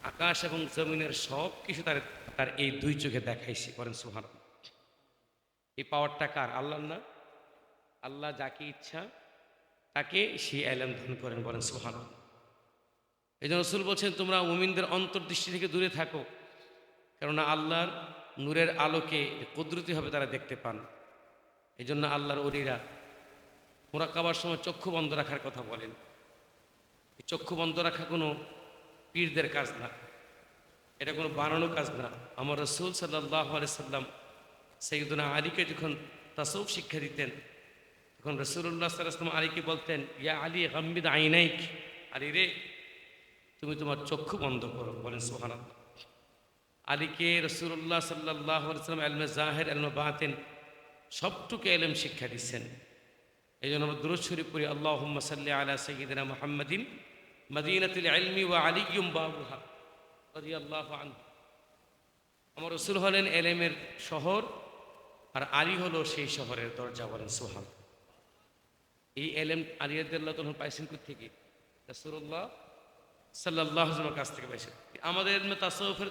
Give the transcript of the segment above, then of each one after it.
আকাশ এবং জমিনের সব কিছু তার তার এই দুই চোখে দেখাইছে। বলেন সুবহানাল্লাহ। এই পাওয়ারটা কার? আল্লাহর না? আল্লাহ যাকে ইচ্ছা তাকে সেই এলেম দান করেন। বলেন সুবহানাল্লাহ। এই জন্য রাসূল বলছেন, তোমরা মুমিনদের অন্তর্দৃষ্টি থেকে দূরে থাকো, কেননা আল্লাহর নূরের আলোকে কুদরতিভাবে তারা দেখতে পান। এই জন্য আল্লাহর ওলিরা মুরাক্কাবার সময় চক্ষু বন্ধ রাখার কথা বলেন। এই চক্ষু বন্ধ রাখা কোনো পীরদের কাজ না, এটা কোনো বানানো কাজ না। আমার রাসূল সাল্লাল্লাহু আলাইহি সাল্লাম সাইয়্যিদুনা আলীকে যখন তাসাউফ শিক্ষা দিতেন, তখন রাসূলুল্লাহ সাল্লাল্লাহু আলাইহি ওয়াসাল্লাম আলীকে বলতেন, ইয়া আলী গাম্মিদ আইনাইক, আলী রে তুমি তোমার চক্ষু বন্ধ করো। বলেন সুবহানাল্লাহ। আলীকে রাসূলুল্লাহ সাল্লাল্লাহু আলাইহি ওয়াসাল্লাম ইলমে জাহির ইলমে বাতিন সবটুকু ইলম শিক্ষা দিচ্ছেন। এই জন্য আমরা দুরূদ শরীফ পড়ি, আল্লাহুম্মা সাল্লি আলা সাইয়্যিদিনা মুহাম্মাদিন মদিনাতুল ইলমি ওয়া আলিয়্যুম বাবুহা রাদিয়াল্লাহু আনহু। আমার রাসূল হলেন এলেমের শহর, আর আলী হলো সেই শহরের দরজা। বলেন সুবহানাল্লাহ। এই এলেম আলী রাদিয়াল্লাহু তাআলা পাইছেন কোথা থেকে? রাসূলুল্লাহ সাল্লাল্লাহু আলাইহি ওয়াসাল্লামের কাছ থেকে পাইছেন। আমাদের ইলমে তাসাউফের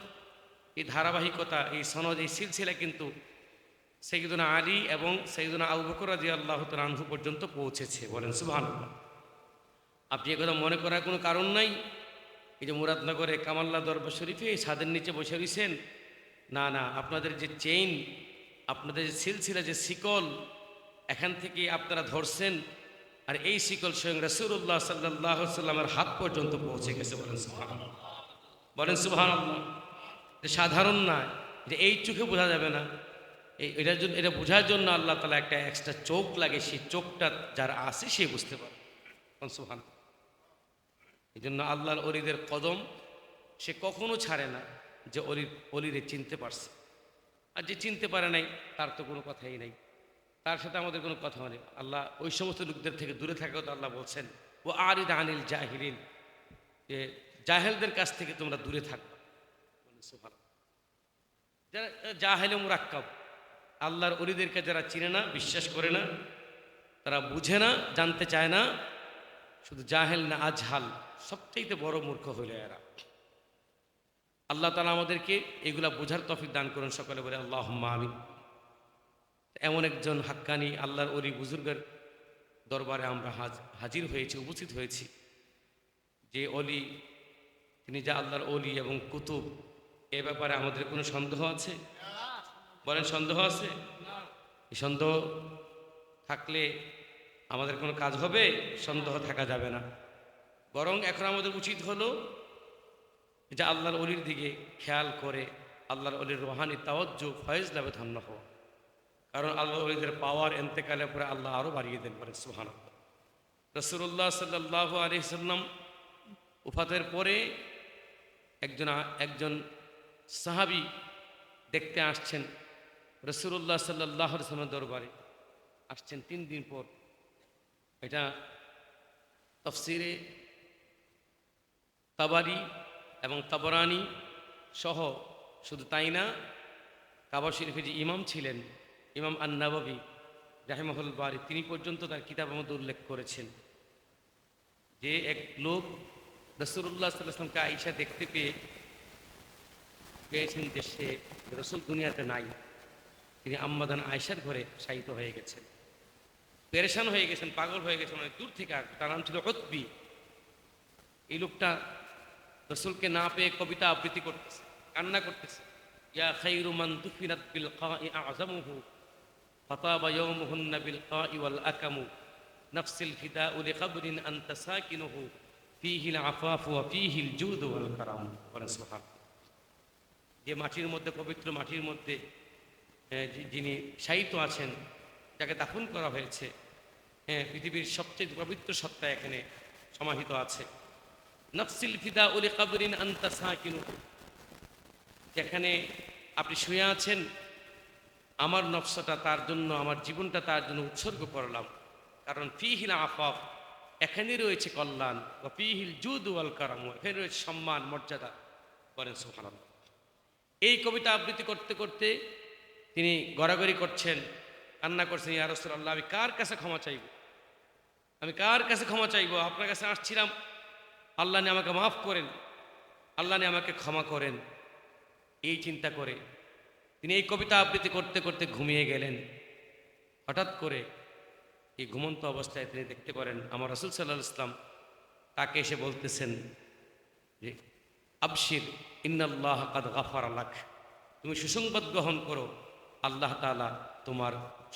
এই ধারাবাহিকতা, এই সনদ, এই সিলসিলা কিন্তু সাইয়্যিদুনা আলী এবং সাইয়্যিদুনা আবু বকর রাদিয়াল্লাহু তাআলা আনহু পর্যন্ত পৌঁছেছে। বলেন সুবহানাল্লাহ। আপনি একথা মনে করার কোনো কারণ নাই। এই যে মুরাদনগরে কামাল্লা দরবার শরীফে ছাদের নিচে বসে রয়েছেন, না না, আপনাদের যে চেইন, আপনাদের যে সিলসিলা, যে শিকল, এখান থেকে আপনারা ধরছেন, আর এই শিকল স্বয়ং রাসূলুল্লাহ সাল্লাল্লাহু আলাইহি সাল্লামের হাত পর্যন্ত পৌঁছে গেছে। বলেন সুবহানাল্লাহ। বলেন সুবহানাল্লাহ। যে সাধারণ না, যে এই চোখে বোঝা যাবে না। এটার জন্য, এটা বোঝার জন্য আল্লাহ তাআলা একটা এক্সট্রা চোখ লাগে, সেই চোখটা যার আছে সে বুঝতে পারে। সুবহানাল্লাহ। এই জন্য আল্লাহর অলিদের কদম সে কখনো ছাড়ে না, যে অলিরে চিনতে পারছে। আর যে চিনতে পারে নাই তার তো কোনো কথাই নাই, তার সাথে আমাদের কোনো কথা নেই। আল্লাহ ওই সমস্ত লোকদের থেকে দূরে থাকাও তো আল্লাহ বলছেন, ও আরিদ আনিল জাহিলিন, যে জাহেলদের কাছ থেকে তোমরা দূরে থাকবা। যারা জাহেলে মুরাক্কাব, আল্লাহর অলিদেরকে যারা চিনে না, বিশ্বাস করে না, তারা বুঝে না, জানতে চায় না, শুধু জাহেল না আজহাল, সবচাইতে বড় মূর্খ হইল এরা। আল্লাহ তাআলা আমাদেরকে এগুলা বোঝার তৌফিক দান করুন। সকলে বলে আল্লাহুম্মা আমিন। এমন একজন হাক্কানি আল্লাহর অলি বুজুর্গের দরবারে আমরা হাজির হয়েছি, উপস্থিত হয়েছি, যে অলি, তিনি যে আল্লাহর অলি এবং কুতুব, এ ব্যাপারে আমাদের কোনো সন্দেহ আছে? বলেন, সন্দেহ আছে? এই সন্দেহ থাকলে আমাদের কোনো কাজ হবে? সন্দেহ থাকা যাবে না। বরং এখন আমাদের উচিত হলো যে আল্লাহর অলির দিকে খেয়াল করে আল্লাহর অলির রুহানি তাওয়াজ্জুহ, ফয়েজ লাভে ধন্য হওয়া। কারণ আল্লাহর অলিদের পাওয়ার এন্তেকালের পরে আল্লাহ আরও বাড়িয়ে দেন। পারে সুবহানাল্লাহ। রাসূলুল্লাহ সাল্লাল্লাহু আলাইহি সাল্লাম ওফাতের পরে একজন সাহাবী দেখতে আসছেন রাসূলুল্লাহ সাল্লাল্লাহু আলাইহি সাল্লামের দরবারে। আসছেন 3 দিন পর। এটা তাফসিরে তাবারি এবং তাবরানি সহ, শুধু তাই না, কাবা শরীফে যে ইমাম ছিলেন, ইমাম আন-নাওয়াবী রাহিমাহুল্লাহ বারি, তিনি পর্যন্ত তার কিতাবের মধ্যে উল্লেখ করেছেন যে এক লোক রাসূলুল্লাহ সাল্লাল্লাহু আলাইহি ওয়াসাল্লামকে আয়েশা দেখতে পেয়েছেন যে সে রাসূল দুনিয়াতে নাই, তিনি আম্মাদান আয়েশার ঘরে শায়িত হয়ে গেছেন, পেরেশান হয়ে গেছেন, পাগল হয়ে গেছেন, অনেক দূর থেকে আসবে। তার নাম ছিল উতবী। এই লোকটা রাসূলকে না পেয়ে কবিতা আবৃত্তি করতেছে, কান্না করতেছে, ইয়া খায়রু মান দুফিনাত বিল কাই আযমুহু ফাতাবা ইয়াওমুহুন্না বিল কাই ওয়াল আকামু নাফসিল ফিদাউ লিকবরিন আনতা সাকিনুহু ফীহিল আফাফু ওয়া ফীহিল জুদু ওয়াল কারাম। সুবহানাল্লাহ। যে মাটির মধ্যে, পবিত্র মাটির মধ্যে যিনি শায়িত আছেন, যাকে দাফন করা হয়েছে, পৃথিবীর সবচেয়ে পবিত্র সত্তা এখানে সমাহিত আছে। নাফসিল ফিদাউ লিকবরিন আনতা সাকিনুহু, যেখানে আপনি শুয়ে আছেন, আমার নফসটা তার জন্য, আমার জীবনটা তার জন্য উৎসর্গ করলাম। কারণ ফীহিল আফাফ, এখানে রয়েছে কল্যাণ, ও ফীহিল জুদু ওয়াল কারাম, এখানে রয়েছে সম্মান, মর্যাদা। বলেন সুবহানাল্লাহ। এই কবিতা আবৃত্তি করতে করতে তিনি গড়াগড়ি করছেন, কান্না করছেন, ইয়া রাসূলুল্লাহ, আমি কার কাছে ক্ষমা চাইব? আমি কার কাছে ক্ষমা চাইব? আপনার কাছে আসছিলাম, আল্লাহ আমাকে মাফ করেন। আল্লাহ নিয়ে আমাকে ক্ষমা করেন, এই চিন্তা করে তিনি এই কবিতা আবৃত্তি করতে করতে ঘুমিয়ে গেলেন। হঠাৎ করে এই ঘুমন্ত অবস্থায় তিনি দেখতে পারেন আমার রাসূল সাল্লাল্লাহু আলাইহি ওয়াসাল্লাম তাকে এসে বলতেছেন যে আবশির ইন্নাল্লাহ কাদ গাফারা লাক, তুমি সুসংবাদ গ্রহণ করো, আল্লাহ তাআলা তোমার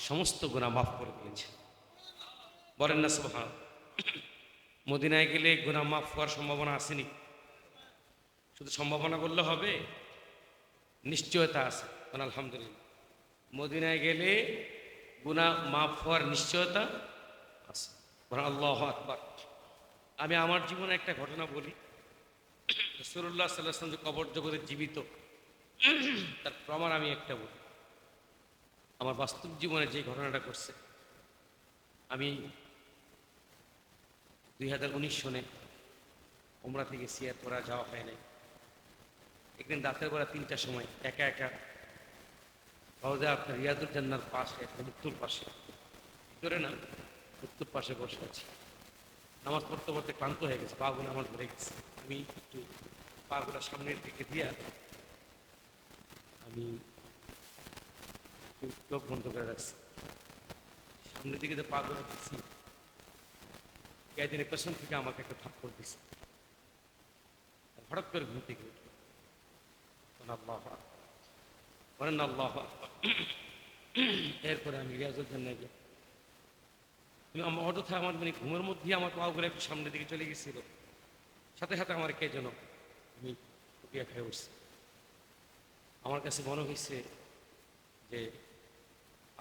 সমস্ত গুনাহ মাফ করে দিয়েছেন। বলেন না সুবহান। মদিনায় গেলে গুনাহ মাফ হওয়ার সম্ভাবনা আসেনি? শুধু সম্ভাবনা বললে হবে? নিশ্চয়তা আছে। বলেন আলহামদুলিল্লাহ। মদিনায় গেলে গুনাহ মাফ হওয়ার নিশ্চয়তা আছে। বলেন আল্লাহু আকবার। আমি আমার জীবনে একটা ঘটনা বলি। রাসূলুল্লাহ সাল্লাল্লাহু আলাইহি ওয়াসাল্লাম যে কবর জগতে জীবিত, তার প্রমাণ আমি একটা বলি। আমার বাস্তব জীবনে যে ঘটনাটা ঘটছে, আমি 2019 সনে উমরা থেকে সিয়ার করা যাওয়া হয় নাই। একদিন রাতের বেলা 3টার সময় একা একা রওজা আপনার রিয়াদুল জান্নার পাশে, একদম উত্তর পাশে, ভিতরে না, উত্তর পাশে বসে আছি। নামাজ পড়তে পড়তে ক্লান্ত হয়ে গেছে, পাগুলো আমার ধরে গেছে। আমি একটু পাগুলো সামনের দিকে দিয়া আমি চোখ বন্ধ করে রাখছি। সামনের দিকে যে পাগুলো দিচ্ছি, একদিনের পেছন থেকে আমাকে একটা থাপ্পড় দিচ্ছে। হঠাৎ করে ঘুম থেকে উঠল। আল্লাহু আকবার, বলেন না আল্লাহু আকবার। এরপরে আমি রিয়াজুল জান্নাহ গিয়ে আমার অযথা আমার মানে ঘুমের মধ্যেই আমার পাগুলো একটু সামনের দিকে চলে গেছিল। সাথে সাথে আমার কে যেন আমি কুপিয়া খেয়ে উঠছি। আমার কাছে মনে হয়েছে যে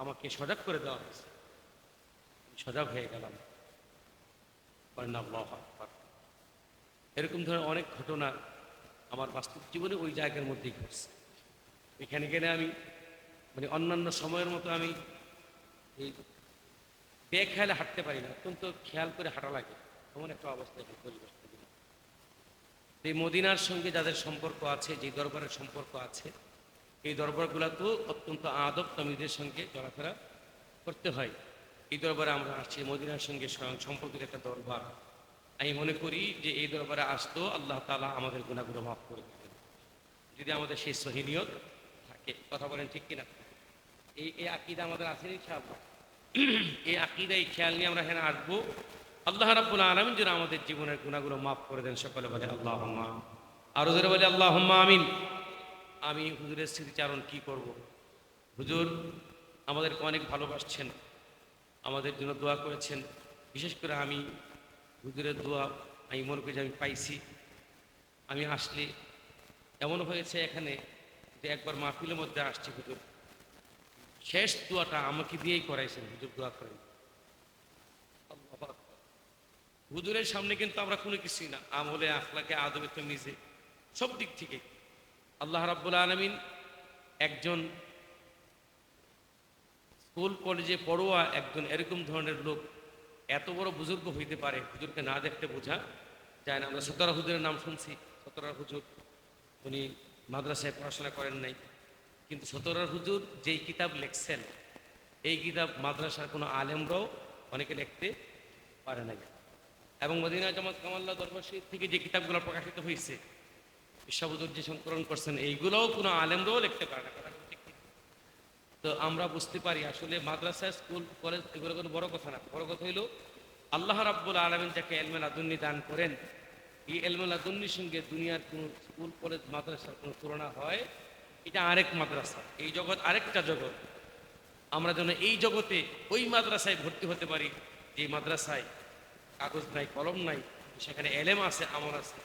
আমাকে সজাগ করে দেওয়া হয়েছে। সজাগ হয়ে গেলাম। বলেন না আল্লাহু আকবার। এরকম ধরনের অনেক ঘটনা আমার বাস্তব জীবনে ওই জায়গার মধ্যেই ঘটছে। এখানে গেলে আমি মানে অন্যান্য সময়ের মতো আমি এই বেখেয়ালে হাঁটতে পারি না, অত্যন্ত খেয়াল করে হাঁটা লাগে, এমন একটা অবস্থা এখানে পরিবেশ। এই মদিনার সঙ্গে যাদের সম্পর্ক আছে, যে দরবারের সম্পর্ক আছে, এই দরবারগুলোতেও অত্যন্ত আদব তামিদের সঙ্গে চলাফেরা করতে হয়। এই দরবারে আমরা আসছি, মদিনার সঙ্গে স্বয়ং সম্পর্কিত একটা দরবার। আমি মনে করি যে এই দরবারে আসতো আল্লাহ তাআলা আমাদের গুনাহগুলো মাফ করে দেবেন, যদি আমাদের সেই সহিনিয়ত থাকে। কথা বলেন ঠিক কিনা? এই আকীদা আমাদের আছে ইনশাআল্লাহ। এই আকীদাই খেয়াল নিয়ে আমরা এখানে আসবো। আল্লাহ রাব্বুল আলামিন যেন আমাদের জীবনের গুনাহগুলো মাফ করে দেন। সকলে বলে আল্লাহুম্মা। আরো জোরে বলে আল্লাহুম্মা আমিন। আমি হুজুরের স্মৃতিচারণ কি করব? হুজুর আমাদেরকে অনেক ভালোবাসছেন, আমাদের জন্য দোয়া করেছেন। বিশেষ করে আমি হুজুরের দোয়া আমি মনে করি যে আমি পাইছি। আমি আসলে এমন হয়েছে এখানে যে একবার মাহফিলের মধ্যে আসছি, হুজুর শেষ দোয়াটা আমাকে দিয়েই করাইছেন। হুজুর দোয়া করেন। আল্লাহু আকবার। হুজুরের সামনে কিন্তু আমরা কোনো কিছুই না, আমলে আখলাকে আদবে তমিজে সব দিক থেকে আল্লাহ রাব্বুল আলামিন একজন স্কুল কলেজে পড়ুয়া একজন এরকম ধরনের লোক এত বড় বুজুর্গ হইতে পারে, হুজুরকে না দেখতে বোঝা যায় না। আমরা সতরা হুজুরের নাম শুনছি, সতরা হুজুর উনি মাদ্রাসায় পড়াশোনা করেন নাই, কিন্তু সতরা হুজুর যেই কিতাব লেখছেন এই কিতাব মাদ্রাসার কোনো আলেমরাও অনেকে লিখতে পারে নাই। এবং মদিনা জামাত কামাল্লা দরবার শরীফ থেকে যে কিতাবগুলো প্রকাশিত হয়েছে, বিশ্বহুজুর যে সংকলন করছেন, এইগুলোও কোনো আলেমরাও লিখতে পারে না। কথা ঠিক ঠিক। তো আমরা বুঝতে পারি আসলে মাদ্রাসা, স্কুল, কলেজ এগুলো কোনো বড় কথা না। বড় কথা হইল আল্লাহ রাব্বুল আলামিন যাকে ইলমে লাদুন্নি দান করেন, এই ইলমে লাদুন্নির সঙ্গে দুনিয়ার কোনো স্কুল, কলেজ, মাদ্রাসার কোনো তুলনা হয়? এটা আরেক মাদ্রাসা, এই জগৎ আরেকটা জগৎ। আমরা যেন এই জগতে ওই মাদ্রাসায় ভর্তি হতে পারি যে মাদ্রাসায় কাগজ নাই, কলম নাই, সেখানে এলেম আছে, আমল আছে,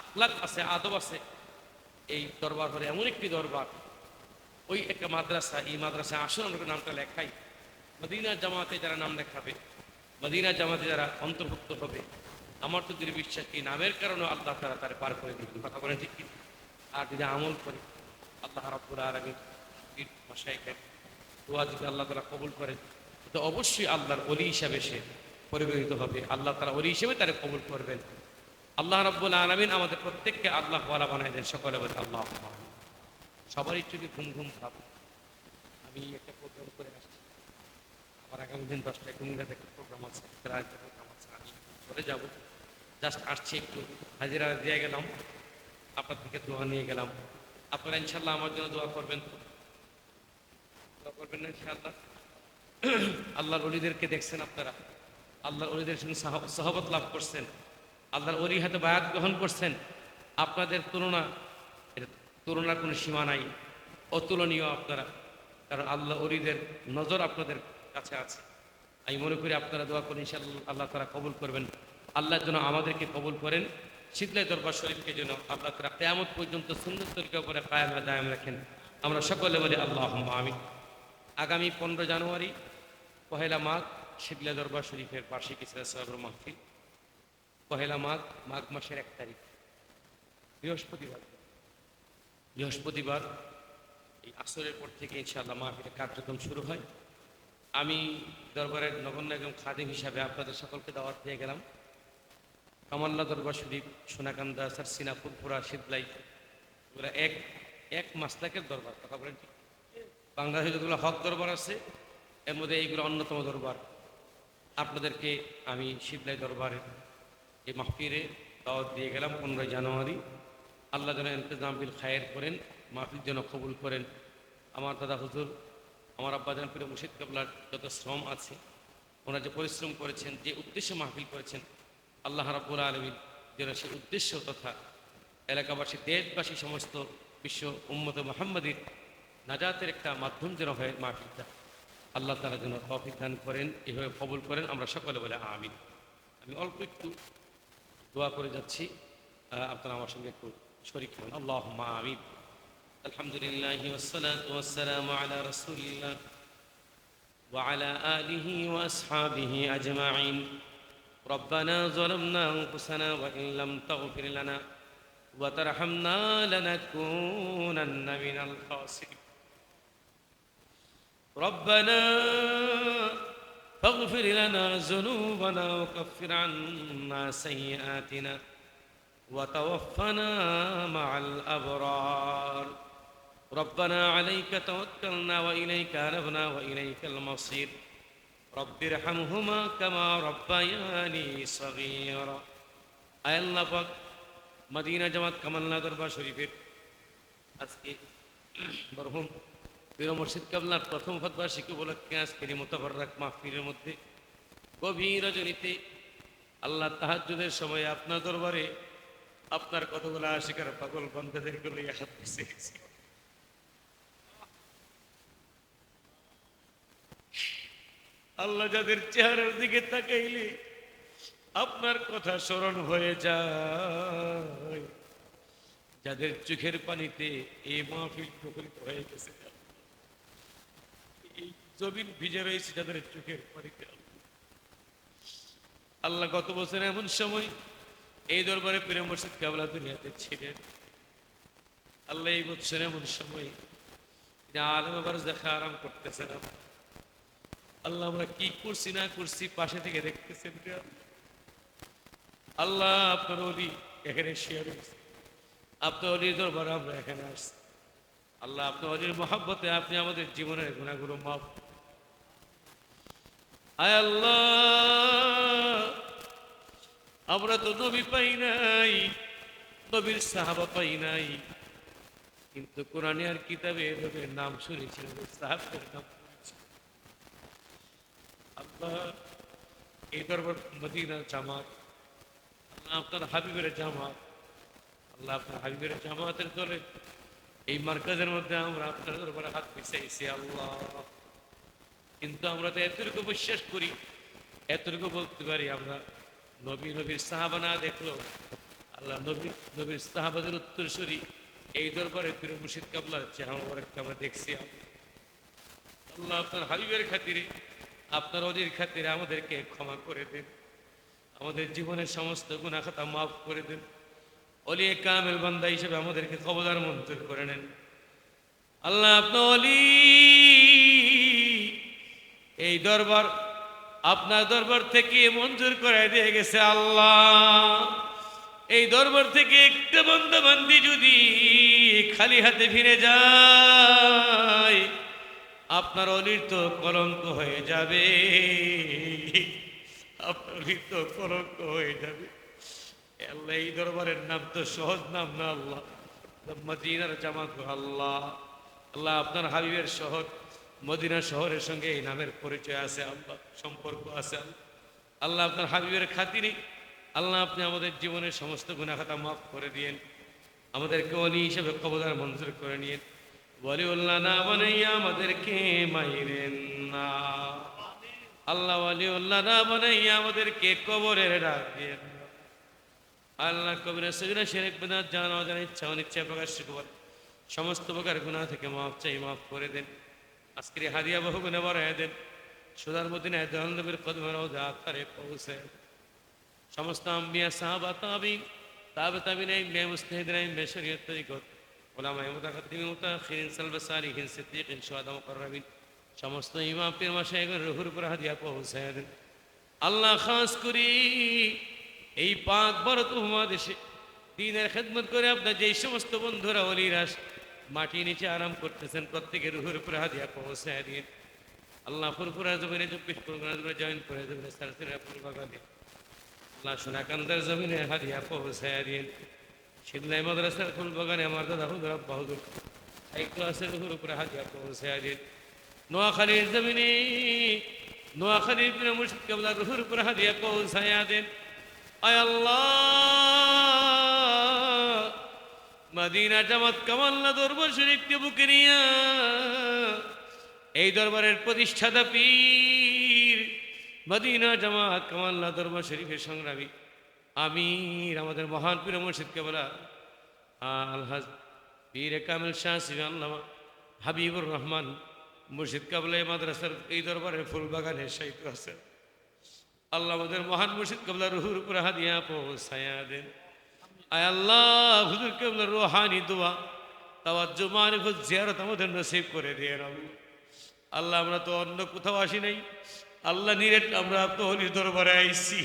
আখলাক আছে, আদব আছে। এই দরবার হলে এমন একটি দরবার, ওই একটা মাদ্রাসা। এই মাদ্রাসায় আসুন আমরা নামটা লেখাই। মদিনা জামাতে যারা নাম লেখাবে, মদিনা জামাতে যারা অন্তর্ভুক্ত হবে, আমার তো দৃঢ় বিশ্বাস এই নামের কারণে আল্লাহ তাআলা তারা পার করে দিবেন। কথা বলেন ঠিক কি? আর যদি আমল করি, আল্লাহ রাব্বুল আলামিন মাশায়েখের দোয়া যদি আল্লাহ তাআলা কবুল করেন, তো অবশ্যই আল্লাহর ওলি হিসাবে সে পরিগণিত হবে। আল্লাহ তাআলা ওলি হিসেবে তারা কবুল করবেন। আল্লাহ রাব্বুল আলামিন আমাদের প্রত্যেককে আল্লাহ ওয়ালা বানায় দেন। সকলে বলে আল্লাহুম্মা। সবারই চোখে ঘুম ঘুম ভাব। আমি একটা প্রোগ্রাম করে আসছি, আবার আগামী দিন 10টায় কুমিল্লাতে একটা প্রোগ্রাম আছে, একটা প্রোগ্রাম আছে, আমি চলে যাব। জাস্ট আসছি, একটু হাজিরা দিয়ে গেলাম, আপনার থেকে দোয়া নিয়ে গেলাম। আপনারা ইনশাল্লাহ আমার জন্য দোয়া করবেন তো? দোয়া করবেন না ইনশাআল্লাহ? আল্লাহর অলিদেরকে দেখছেন আপনারা, আল্লাহর অলিদের সঙ্গে সহবত লাভ করছেন, আল্লাহর অলির হাতে বায়াত গ্রহণ করছেন। আপনাদের তুলনা, এটা তুলনার কোনো সীমা নাই, অতুলনীয় আপনারা। কারণ আল্লাহ অলিদের নজর আপনাদের কাছে আছে। আমি মনে করি আপনারা দোয়া করেন, ইনশাআল্লাহ আল্লাহ তারা কবুল করবেন। আল্লাহর জন্য আমাদেরকে কবুল করেন। শীতলাই দরবার শরীফকে যেন আল্লাহ তারা কিয়ামত পর্যন্ত সুন্নত তরিকার উপরে কায়েম দায়েম রাখেন। আমরা সকলে বলি আল্লাহুম্মা আমিন। আগামী 15 জানুয়ারি পহেলা মাঘ শীতলাই দরবার শরীফের বার্ষিক ইসলাম সাহেবের মাহফিল। পহেলা মাঘ, মাঘ মাসের 1 তারিখ, বৃহস্পতিবার এই আসরের পর থেকে ইনশাআল্লাহ মাহফিলের কার্যক্রম শুরু হয়। আমি দরবারের নগণ্য একজন খাদিম হিসাবে আপনাদের সকলকে দাওয়াত দিয়ে গেলাম। কামাল্লা দরবার শরীফ, সোনাকান্দা, সারসিনা, ফুলপুরা, শীতলাই, এগুলো এক মাসলাকের দরবার। কথা বলেন ঠিক? বাংলাদেশে যতগুলো হক দরবার আছে এর মধ্যে এইগুলো অন্যতম দরবার। আপনাদেরকে আমি শীতলাই দরবারের এই মাহফিলে দাওয়াত দিয়ে গেলাম 15 জানুয়ারি। আল্লাহ যেন ইন্তজাম বিল খায়ের করেন, মাহফিল যেন কবুল করেন। আমার দাদা হুজুর, আমার আব্বাজান পীর মুর্শিদ কেবলার যত শ্রম আছে, ওনারা যে পরিশ্রম করেছেন, যে উদ্দেশ্যে মাহফিল করেছেন, আল্লাহ রাব্বুল আলামিন যেন সেই উদ্দেশ্য তথা এলাকাবাসী, দেশবাসী, সমস্ত বিশ্ব উম্মতে মুহাম্মাদির নাজাতের একটা মাধ্যম যেন হয় মাহফিলটা, আল্লাহ তাআলা যেন তৌফিক দান করেন, এভাবে কবুল করেন। আমরা সকলে বলে আমিন। আমি অল্প একটু দোয়া করে যাচ্ছি, আপনারা আমার সঙ্গে একটু শরীক হন। আল্লাহুম্মা আমিন। আলহামদুলিল্লাহ ওয়াসসালাতু ওয়াসসালামু আলা রাসূলিল্লাহ ওয়া আলা আলিহি ওয়া আসহাবিহি আজমাইন। ربنا ظلمنا أنفسنا وإن لم تغفر لنا وترحمنا لنكونن من الخاسرين. ربنا فاغفر لنا ذنوبنا وكفر عنا سيئاتنا وتوفنا مع الأبرار. ربنا عليك توكلنا وإليك أنبنا وإليك المصير. رب ارحمهما كما ربياني صغيرا. আয় আল্লাহ পাক, মদিনা জামাত কামাল্লা দরবার শরীফের আজকে মরহুম পীর মুর্শিদ কেবলার প্রথম ফতবার্ষিকী উপলক্ষে আজকের এই মুতাবাররাক মাহফিলের মধ্যে গভীর রজনীতে আল্লাহ তাহাজ্জুদের সময় আপনার দরবারে আপনার কতগুলো আশিকার পাগল বান্দাদেরকে লইয়া হাত পিছে গেছি। আল্লাহ, যাদের চেহারার দিকে তাকাইলে আপনার কথা স্মরণ হয়ে যায়, যাদের চোখের পানিতে এই মাহফিল প্রকৃত হয়ে গেছে, এই জমিন ভিজে রয়েছে যাদের চোখের পানিতে, আল্লাহ গত বছর এমন সময় এই দরবারে পীর মুর্শিদ কেবলা দুনিয়াতে ছিলেন। আল্লাহ এই বছর এমন সময় আলম আবার দেখা আরাম করতেছেন। আল্লাহ, আমরা কি করছি না করছি পাশে থেকে দেখতেছেন। আল্লাহ, আপনার ওলি এখানে শেয়ার হয়েছে, আপনার অলির দরবারে আমরা এখানে আসছি। আল্লাহ, আপনার অলির মহাব্বতে আপনি আমাদের জীবনের গুনাহগুলো মাফ। আয় আল্লাহ, আমরা তো নবী পাই নাই, নবীর সাহাবা পাই নাই, কিন্তু কোরআনে আর কিতাবে নবীর নাম শুনেছি, সাহাবাদের নাম শুনেছি। আল্লাহ, এই দরবার মদিনার জামাত, আল্লাহ আপনার হাবিবের জামাত, আল্লাহ আপনার হাবিবের জামাতের দলে এই মার্কাজের মধ্যে আমরা আপনার দরবারে হাত পিছাইছি আল্লাহ। কিন্তু আমরা তো এতটুকু বিশ্বাস করি, এতটুকু বলতে পারি, আমরা নবীর সাহাবা না দেখলো আল্লাহ নবীর সাহাবাদের উত্তরসূরি এই দরবারে পীর মুর্শিদ কেবলার চেহারা আমরা দেখছি। আল্লাহ, আপনার হাবিবের খাতিরে, আপনার অলির খাতিরে আমাদেরকে ক্ষমা করে দেন, আমাদের জীবনের সমস্ত গুনাহ খাতা মাফ করে দেন। অলি কামেল বান্দা হিসেবে আমাদেরকে কবুলার মঞ্জুর করে নেন। আল্লাহ, আপনার অলি এই দরবার আপনার দরবার থেকে মঞ্জুর করে দিয়ে গেছে। আল্লাহ, এই দরবার থেকে একটা বান্দা বান্দি যদি খালি হাতে ফিরে যায়, আপনার অলির তো কলঙ্ক হয়ে যাবে, আপনার অলির তো কলঙ্ক হয়ে যাবে। আল্লাহ এই দরবারের নাম তো সহজ নাম না আল্লাহ, মদিনার জামাত আল্লাহ। আল্লাহ আপনার হাবিবের শহর মদিনা শহরের সঙ্গে এই নামের পরিচয় আছে আল্লাহ, সম্পর্ক আছে আল্লাহ। আল্লাহ আপনার হাবিবের খাতিরে আল্লাহ আপনি আমাদের জীবনের সমস্ত গুনাহ খাতা মাফ করে দিয়েন, আমাদেরকে অলি হিসেবে কবুলার মঞ্জুর করে নিয়েন। ওয়ালিউল্লাহ না বানাইয়া আমাদেরকে মাইরেন না আল্লাহ, ওয়ালিউল্লাহ না বানাইয়া আমাদেরকে কবরের ডাক দিয়েন না আল্লাহ। কবিরা সগীরা শিরক বিদআত জানা অজানা ইচ্ছা অনিচ্ছা প্রকাশ্য করে সমস্ত প্রকার গুনাহ থেকে মাফ চাই, মাফ করে দেন। আজকের এই হাদিয়া বহু গুণে বাড়ায় দেন, সুদার মদিনায় দয়াল নবীর কদমে রওজা আতারে পৌঁছে সমস্ত আম্বিয়া সাহাবা তাবিঈন তাবে তাবিঈন ইলমে মুজতাহিদিন ইলমে শরীয়ত তরিকত উলামায়ে মুতাকাদ্দিমিন মুতাআখিরিন সালফে সালিহিন সিদ্দীকিন শুহাদা মুকাররাবিন সমস্ত ইমাম পীর মাশায়েখের রুহুর উপর হাদিয়া পৌঁছায় দেন আল্লাহ। খাস করি এই পাক ভারত উপমহাদেশে দ্বীনের খেদমত করে আপনার যেই সমস্ত বন্ধুরা ওলিরা মাটি নিচে আরাম করতেছেন প্রত্যেকের রুহুর উপর হাদিয়া পৌঁছায় দিন আল্লাহ। ফুরফুরা জমিনে 24 পরগনা জমিনে জয়েন করে জমিনে সারসিরা ফুলবাগানে আল্লাহ সোনাকান্দার জমিনে হাদিয়া পৌঁছায় দিন। সিদলাই মাদ্রাসার ফুলবাগানে আমার দাদা হুজুর আব্বা হুজুর এই ক্লাসের রুহুর উপর হাদিয়া পৌঁছায় দিন। নোয়াখালীর জমিনে নোয়াখালীর পীর মুর্শিদ কেবলার রুহুর উপর হাদিয়া পৌঁছায় দেন। আয় আল্লাহ মদিনা জামাত কামাল্লা দরবার শরীফকে বুকে নিয়া এই দরবারের প্রতিষ্ঠাতা পীর মদিনা জামাত কামাল্লা দরবার শরীফের সংগ্রামী আমির আমাদের মহান পীর মুর্শিদ কেবলা আলহাজ পীর কামেল শাহ শ্রী আল্লামা হাবিবুর রহমান মুর্শিদ কাবলা মাদ্রাসার এই দরবারের ফুলবাগানে শায়িত আছেন আল্লাহ। আমাদের মহান মুর্শিদ কেবলা রুহুর উপর হাদিয়া পৌঁছায়া দেন। আয় আল্লাহ হুজুর কেবলার রুহানি দোয়া তাওয়াজ্জু মারিফত জিয়ারত আমাদের নসিব করে দিয়েন আল্লাহ। আমরা তো অন্য কোথাও আসি নাই আল্লাহ, নিরেট আমরা আপনার হলির দরবারে আইছি,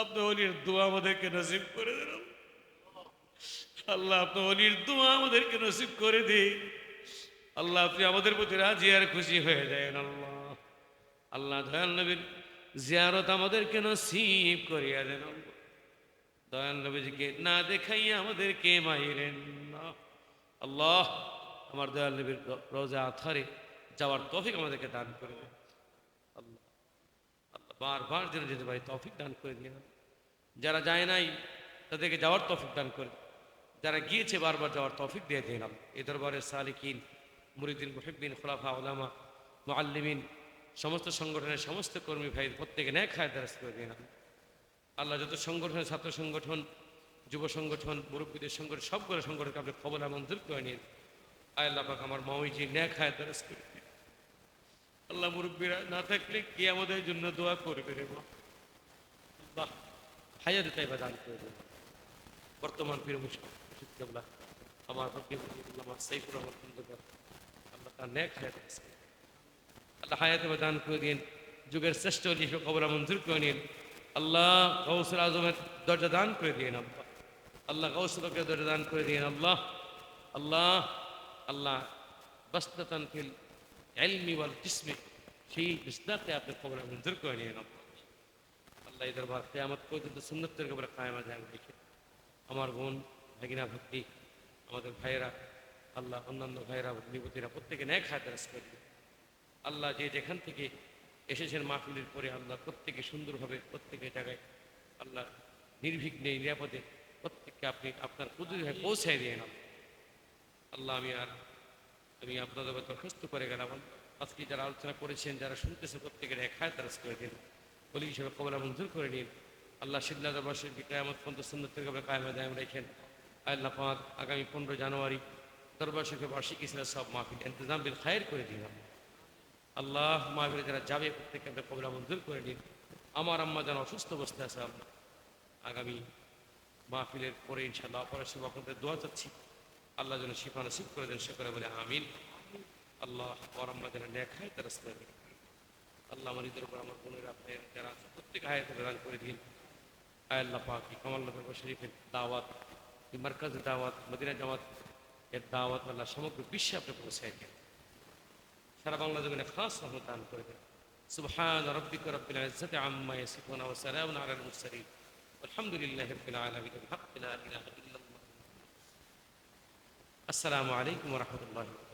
আপনার হলির দোয়া আমাদেরকে নসিব করে দেন আল্লাহ। আপনার হলির দোয়া আমাদেরকে নসিব করে দিন আল্লাহ। আপনি আমাদের প্রতি রাজি আর খুশি হয়ে যাবেন আল্লাহ। আল্লাহ দয়াল নবীর জিয়ারত আমাদেরকে নসিব করিয়া দেন আল্লাহ। দয়াল নবীজিকে না দেখাইয়া আমাদেরকে মাইরেন না আল্লাহ। আমার দয়াল নবীর রওজা আথারে যাওয়ার তৌফিক আমাদেরকে দান করে দেন আল্লাহ। আল্লাহ বারবার যেন যেতে পারি তৌফিক দান করে দিন। যারা যায় নাই তাদেরকে যাওয়ার তৌফিক দান করে, যারা গিয়েছে বারবার যাওয়ার তৌফিক দিয়ে দিন আল্লাহ। এই দরবারের সালিকিন মুরিদিন মুহিব্বিন খুলাফা উলামা মুআল্লিমিন সমস্ত সংগঠনের সমস্ত কর্মী ভাই প্রত্যেকে ন্যাক হায়াত দারাজ করে দিন আল্লাহ। যত সংগঠন, ছাত্র সংগঠন, যুব সংগঠন, মুরব্বীদের সংগঠন, সবগুলো সংগঠনকে আপনি কবুল মঞ্জুর করে নিন আয় আল্লাহ পাক। আমার মাওইজি ন্যাক হায়াত দারাজ করে দিন আল্লাহ। মুরব্বীরা না থাকলে কে আমাদের জন্য দোয়া করবে রে আল্লাহ। হায়াত তাইবা দান করে দেন। বর্তমান পীর মুর্শিদ কেবলা আমার আমার সাইফুর রহমান খন্দকার আল্লাহ তার ন্যাক হায়াত দারাজ করে আল্লাহ। হায়াতে দান করে দিন। যুগের শ্রেষ্ঠ লিখে কবর মঞ্জুর করে নিন আল্লাহ। গৌসুল আজমের দরজা দান করে দিন আল্লাহ। আল্লাহ গৌসুলকে দরজা দান করে দিন আল্লাহ। আল্লাহ আল্লাহ বাস্তাতান ফিল ইলমি ওয়াল জিসমি সেই বিস্তারকে আপনি কবর মঞ্জুর করে নিন আল্লাহ। আল্লাহ এই দরবার কিয়ামত পর্যন্ত সুন্নতের কবরে কায়েমা জায়েম রেখে আমার বোন ভাগিনা ভক্তি আমাদের ভাইয়েরা আল্লাহ, অন্যান্য ভাইয়েরা নিবতীরা প্রত্যেকে ন্যাক হায়াত দারাজ করে দিন আল্লাহ। যে যেখান থেকে এসেছেন মাহফিলের পরে আল্লাহ প্রত্যেকে সুন্দরভাবে প্রত্যেকে জায়গায় আল্লাহ নির্বিঘ্নে নিরাপদে প্রত্যেককে আপনি আপনার কুদরতে পৌঁছায় দিয়ে আল্লাহ। আমি আপনাদের দরখাস্ত করে গেলাম আজকে যারা আলোচনা করেছেন, যারা শুনতেছে প্রত্যেকের এক হায়াত দারাজ করে দিন, বলি হিসেবে কবর মঞ্জুর করে নিন আল্লাহ। সিদ্ধার্থ বর্ষের কিয়ামত পর্যন্ত সুন্নতের কবরে কায়েমা দায়েম রাখেন আল্লাহ পাক। আগামী 15 জানুয়ারি দরবার শরীফে বার্ষিক ইসলাম সব মাহফিল ইন্তজাম বিল খায়ের করে দিন আল্লাহ। মাহফিলে যারা যাবে প্রত্যেককে আপনি কবর মঞ্জুর করে নিন। আমার আম্মা যেন অসুস্থ অবস্থায় আছে আল্লাহ, আগামী মাহফিলের পরে ইনশাআল্লাহ অপারেশন আপনাদের দোয়া চাচ্ছি আল্লাহ যেন শিফা নসিব করে দেন, সে করে বলে আমিন আল্লাহ। আমার আম্মা যেন ন্যাক হায়াত দারাজ করে দেন আল্লাহ। আমার ঈদের উপর আমার বোনেরা আপনি যারা প্রত্যেক হায়াত প্রদান করে দিন আয় আল্লাহ পাক। কামাল নগর শরীফের দাওয়াত, মার্কাজ দাওয়াত, মদিনা জামাত এর দাওয়াত আল্লাহ সমগ্র বিশ্বে আপনি পৌঁছায় দেন, সারা বাংলা জমিনে খাস রহমত দান করে দেন। সুবহান রাব্বিকা রাব্বিল ইজ্জাতি আম্মা ইয়াসিফুন ওয়া সালামুন আলাল মুরসালিন আলহামদুলিল্লাহি রাব্বিল আলামিন বিল হক লা ইলাহা ইল্লাল্লাহ। আসসালামু আলাইকুম ওয়া রাহমাতুল্লাহি।